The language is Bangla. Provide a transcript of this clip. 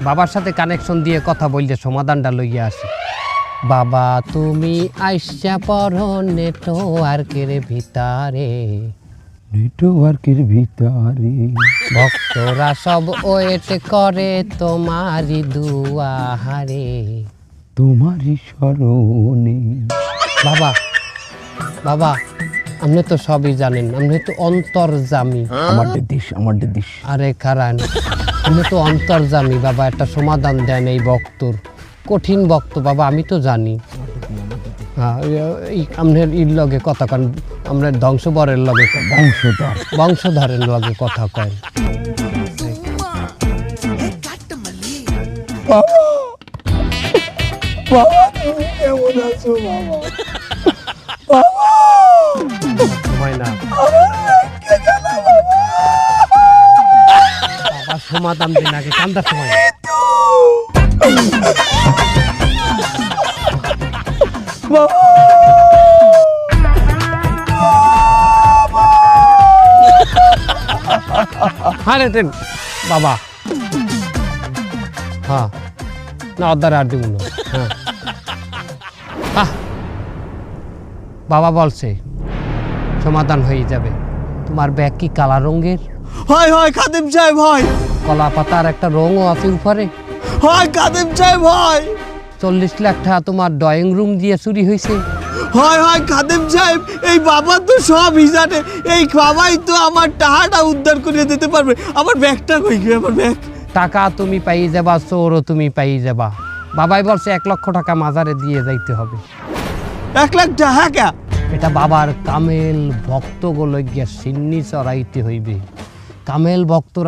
বাবার সাথে কানেকশন দিয়ে কথা বললে সমাধানটা লইয়া আসি। বাবা তুমি আইসা পড়ো নেটওয়ার্কের ভিতরে, নেটওয়ার্কের ভিতরে ভক্তরা সব ওয়েট করে তোমারই দুয়ারে। তোমারই স্মরণে। বাবা বাবা আপনি তো সবই জানেন, আপনি তো অন্তর্যামী। আমার দেশ আরে কারণ আপনি তো অন্তর্যামী বাবা, একটা সমাধান দেন এই ভক্তর, কঠিন ভক্ত বাবা আমি তো জানি। হ্যাঁ আপনার ইর লগে কথা কন, আপনার ধ্বংসবরের লগে বংশধরের লগে কথা কয়। বাবা তুমি কেমন আছো বাবা? সময় না বাবা, সমাধান দিন আগে, কান্দার সময় না। হ্যাঁ রে বাবা, হ্যাঁ না অর্ধারে আর দিব না। হ্যাঁ বাবা বলছে সমাধান হয়ে যাবে। তোমার ব্যাগ কি কালা রঙের? হয় হয় খাদেম সাহেব হয়, কলা পাতার একটা রঙও আছে উপরে। হয় খাদেম সাহেব হয়, 40 লাখ টাকা তোমার ড্রয়িং রুম দিয়ে চুরি হয়েছে। হয় হয় খাদেম সাহেব, এই বাবা তো সব জানে, এই বাবাই তো আমার টাকাটা উদ্ধার করে দিতে পারবে। আমার ব্যাগটা কই গেল? আমার ব্যাগ। টাকা তুমি পাই যাবা, চোরও তুমি পাই যাবা। বাবাই বলছে 1 লক্ষ টাকা মাজারে দিয়ে যাইতে হবে। 1 লাখ টাকা কে? এটা বাবার কামেল ভক্তগুলো গিয়া সিন্নি চড়াইতে হইবে। কামেল ভক্তরা